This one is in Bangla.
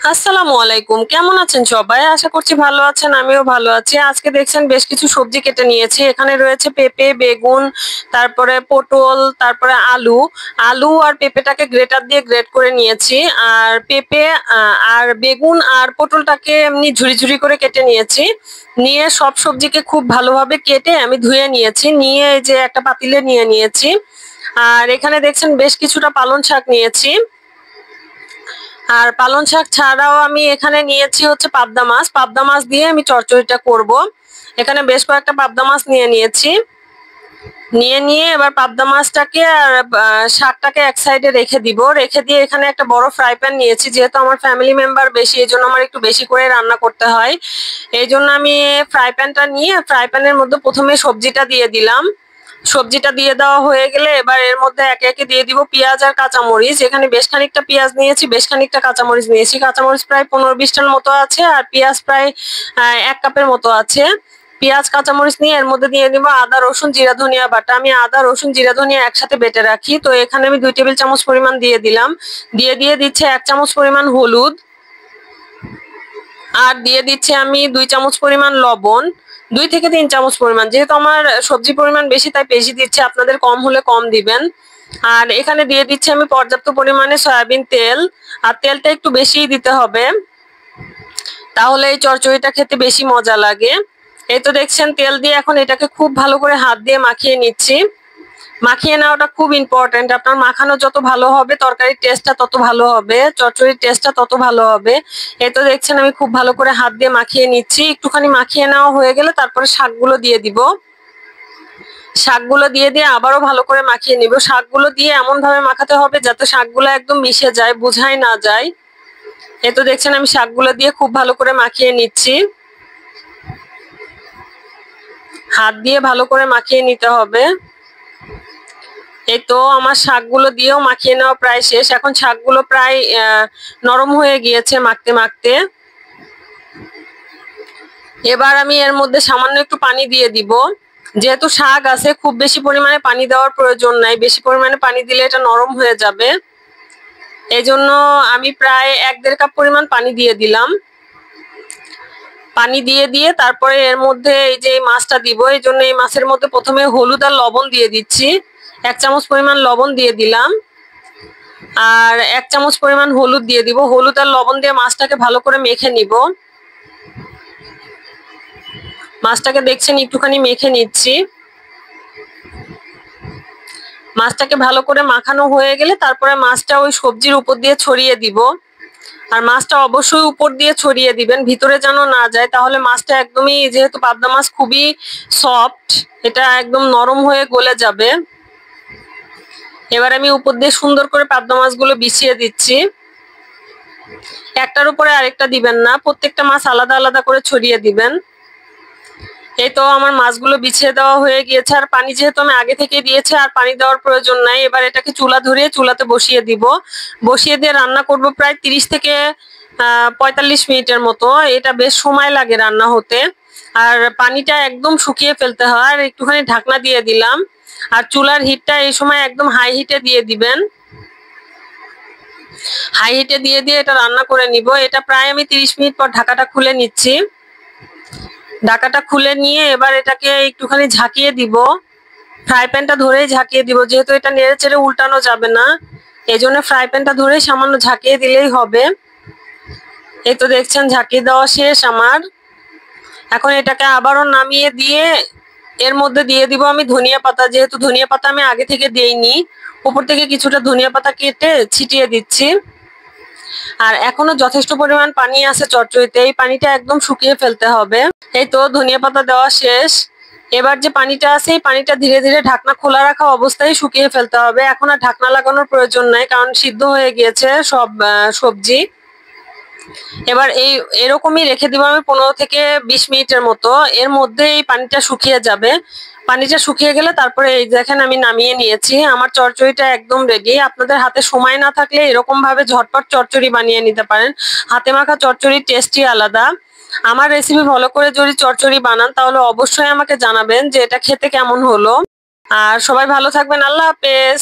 আসসালামু আলাইকুম, কেমন আছেন সবাই? আশা করছি ভালো আছেন, আমিও ভালো আছি। আজকে দেখছেন বেশ কিছু সবজি কেটে নিয়েছি। এখানে রয়েছে পেঁপে, বেগুন, তারপরে পটল, তারপরে আলু। আলু আর পেঁপেটাকে গ্রেটার দিয়ে গ্রেট করে নিয়েছি। আর পেঁপে আর বেগুন আর পটলটাকে এমনি ঝুরি ঝুরি করে কেটে নিয়েছি। নিয়ে সব সবজিকে খুব ভালোভাবে কেটে আমি ধুয়ে নিয়েছি। নিয়ে এই যে একটা পাতিলে নিয়ে নিয়েছি। আর এখানে দেখছেন বেশ কিছুটা পালং শাক নিয়েছি। আর পালং শাক ছাড়াও আমি এখানে নিয়েছি হচ্ছে পাবদা মাছ। পাবদা মাছ দিয়ে আমি চচ্চড়িটা করব। এখানে বেশ কয়েকটা পাবদা মাছ নিয়ে নিয়েছি। নিয়ে এবার পাবদা মাছটাকে আর শাকটাকে এক সাইডে রেখে দিব। রেখে দিয়ে এখানে একটা বড় ফ্রাই প্যান নিয়েছি। যেহেতু আমার ফ্যামিলি মেম্বার বেশি, এই জন্য আমার একটু বেশি করে রান্না করতে হয়। এই জন্য আমি ফ্রাই প্যানটা নিয়ে ফ্রাই প্যানের মধ্যে প্রথমে সবজিটা দিয়ে দিলাম। সবজিটা দিয়ে দেওয়া হয়ে গেলে এবার এর মধ্যে একে একে দিয়ে দিব পেঁয়াজ আর কাঁচামরিচ। এখানে বেশ খানিকটা পেঁয়াজ নিয়েছি, বেশ খানিকটা কাঁচামরিচ নিয়েছি। কাঁচামরিচ প্রায় 15-20টার মতো আছে, আর পেঁয়াজ প্রায় 1 কাপের মতো আছে। পেঁয়াজ কাঁচামরিচ নিয়ে এর মধ্যে দিয়ে দিব আদা রসুন জিরা ধনিয়া বাটা। আমি আদা রসুন জিরা ধনিয়া একসাথে বেটে রাখি, তো এখানে আমি 2 টেবিল চামচ পরিমাণ দিয়ে দিলাম। দিয়ে দিচ্ছে 1 চামচ পরিমাণ হলুদ। আর দিয়ে দিচ্ছি আমি 2 চামচ পরিমাণ লবণ। 2 থেকে 3 চামচ পরিমাণ, যেহেতু আমার সবজি পরিমাণ বেশি তাই বেশি দিচ্ছি, আপনাদের কম হলে কম দিবেন। আর এখানে দিয়ে দিচ্ছি আমি পর্যাপ্ত পরিমাণে সয়াবিন তেল। আর তেলটা একটু বেশিই দিতে হবে, তাহলে এই চচ্চড়িটা খেতে বেশি মজা লাগে। এই তো দেখছেন তেল দিয়ে এখন এটাকে খুব ভালো করে হাত দিয়ে মাখিয়ে নিচ্ছি। মাখিয়ে নেওয়াটা খুব ইম্পর্টেন্ট। আপনার মাখানো যত ভালো হবে তরকারির টেস্টটা তত ভালো হবে, চচ্চড়ির টেস্টটা তত ভালো হবে। এই তো দেখছেন আমি খুব ভালো করে হাত দিয়ে মাখিয়ে নিচ্ছি। একটুখানি মাখিয়ে নেওয়া হয়ে গেলে তারপরে শাকগুলো দিয়ে দিব। শাকগুলো দিয়ে আবারও ভালো করে মাখিয়ে নিব। শাকগুলো দিয়ে এমন ভাবে মাখাতে হবে যাতে শাকগুলো একদম মিশে যায়, বোঝাই না যায়। এই তো দেখছেন আমি শাকগুলো দিয়ে খুব ভালো করে মাখিয়ে নিচ্ছি। হাত দিয়ে ভালো করে মাখিয়ে নিতে হবে। এই তো আমার শাকগুলো দিয়েও মাখিয়ে নেওয়া প্রায় শেষ। এখন শাকগুলো প্রায় নরম হয়ে গিয়েছে মাখতে মাখতে। এবার আমি এর মধ্যে সামান্য একটু পানি দিয়ে দিব। যেহেতু শাক আছে, খুব বেশি পরিমাণে পানি দেওয়ার প্রয়োজন নাই। বেশি পরিমাণে পানি দিলে এটা নরম হয়ে যাবে। এই জন্য আমি প্রায় 1-1.5 কাপ পরিমাণ পানি দিয়ে দিলাম। পানি দিয়ে তারপরে এর মধ্যে এই যে মাছটা দিব, এই জন্য এই মাছের মধ্যে প্রথমে হলুদ আর লবণ দিয়ে দিচ্ছি। 1 চামচ পরিমাণ লবণ দিয়ে দিলাম। আর 1 চামচ পরিমাণ হলুদ দিয়ে দিব। হলুদ আর লবণ দিয়ে মাছটাকে ভালো করে মেখে নিব। মাছটাকে দেখছেন একটুখানি মেখে নিচ্ছি। মাছটাকে ভালো করে মাখানো হয়ে গেলে তারপরে মাছটা ওই সবজির উপর দিয়ে ছড়িয়ে দিব। আর মাছটা অবশ্যই উপর দিয়ে ছড়িয়ে দিবেন, ভিতরে যেন না যায়, তাহলে মাছটা একদমই, যেহেতু পাবদা মাছ খুবই সফট, এটা একদম নরম হয়ে গলে যাবে। এবার আমি উপর দিয়ে সুন্দর করে পাবদা মাছগুলো বিছিয়ে দিচ্ছি। একটার উপরে আরেকটা দিবেন না, প্রত্যেকটা মাছ আলাদা আলাদা করে ছড়িয়ে দিবেন। এই তো আমার মাছগুলো বিছিয়ে দেওয়া হয়ে গিয়েছে। আর পানি যেহেতু আমি আগে থেকে দিয়েছি, আর পানি দেওয়ার প্রয়োজন নাই। এবার এটাকে চুলা ধরিয়ে চুলাতে বসিয়ে দিব। বসিয়ে দিয়ে রান্না করব প্রায় 30 থেকে 45 মিনিটের মতো। এটা বেশ সময় লাগে রান্না হতে। আর পানিটা একদম শুকিয়ে ফেলতে হয়। আর একটুখানি ঢাকনা দিয়ে দিলাম। আর চুলার হিটটা এই সময় একদম হাই হিটে দিয়ে দিবেন। হাই হিটে দিয়ে এটা রান্না করে নিব। এটা প্রায় আমি 30 মিনিট পর ঢাকাটা খুলে নিচ্ছি। ঢাকাটা খুলে নিয়ে এবার এটাকে একটুখানি ঝাঁকিয়ে দিব। ফ্রাই প্যানটা ধরেই ঝাঁকিয়ে দিব, যেহেতু এটা নেড়ে চেড়ে উল্টানো যাবে না, এই জন্য ফ্রাই প্যানটা ধরেই সামান্য ঝাঁকিয়ে দিলেই হবে। এই তো দেখছেন ঝাঁকিয়ে দেওয়া শেষ আমার। এখন এটাকে আবারও নামিয়ে দিয়ে এর মধ্যে দিয়ে দিব আমি ধনিয়া পাতা। যেহেতু ধনিয়া পাতা আমি আগে থেকে দেইনি, উপর থেকে কিছুটা ধনিয়া পাতা কেটে ছিটিয়ে দিচ্ছি। আর এখনো যথেষ্ট পরিমাণ পানি আছে চচ্চড়িতে, এই পানিটা একদম শুকিয়ে ফেলতে হবে। এই তো ধনিয়া পাতা দেওয়া শেষ। এবার যে পানিটা আছে এই পানিটা ধীরে ধীরে ঢাকনা খোলা রাখা অবস্থায় শুকিয়ে ফেলতে হবে। এখন আর ঢাকনা লাগানোর প্রয়োজন নাই, কারণ সিদ্ধ হয়ে গিয়েছে সব সবজি। এবার এরকমই রেখে দিব আমি 15 থেকে 20 মিনিটের মতো। এর মধ্যে এই পানিটা শুকিয়ে যাবে। পানিটা শুকিয়ে গেলে তারপরে এই দেখেন আমি নামিয়ে নিয়েছি। আমার চচ্চড়িটা একদম রেডি। আপনাদের হাতে সময় না থাকলে এরকম ভাবে ঝটপট চচ্চড়ি বানিয়ে নিতে পারেন। হাতে মাখা চচ্চড়ির টেস্টই আলাদা। আমার রেসিপি ফলো করে যদি চচ্চড়ি বানান তাহলে অবশ্যই আমাকে জানাবেন যে এটা খেতে কেমন হলো। আর সবাই ভালো থাকবেন। আল্লাহ হাফেজ।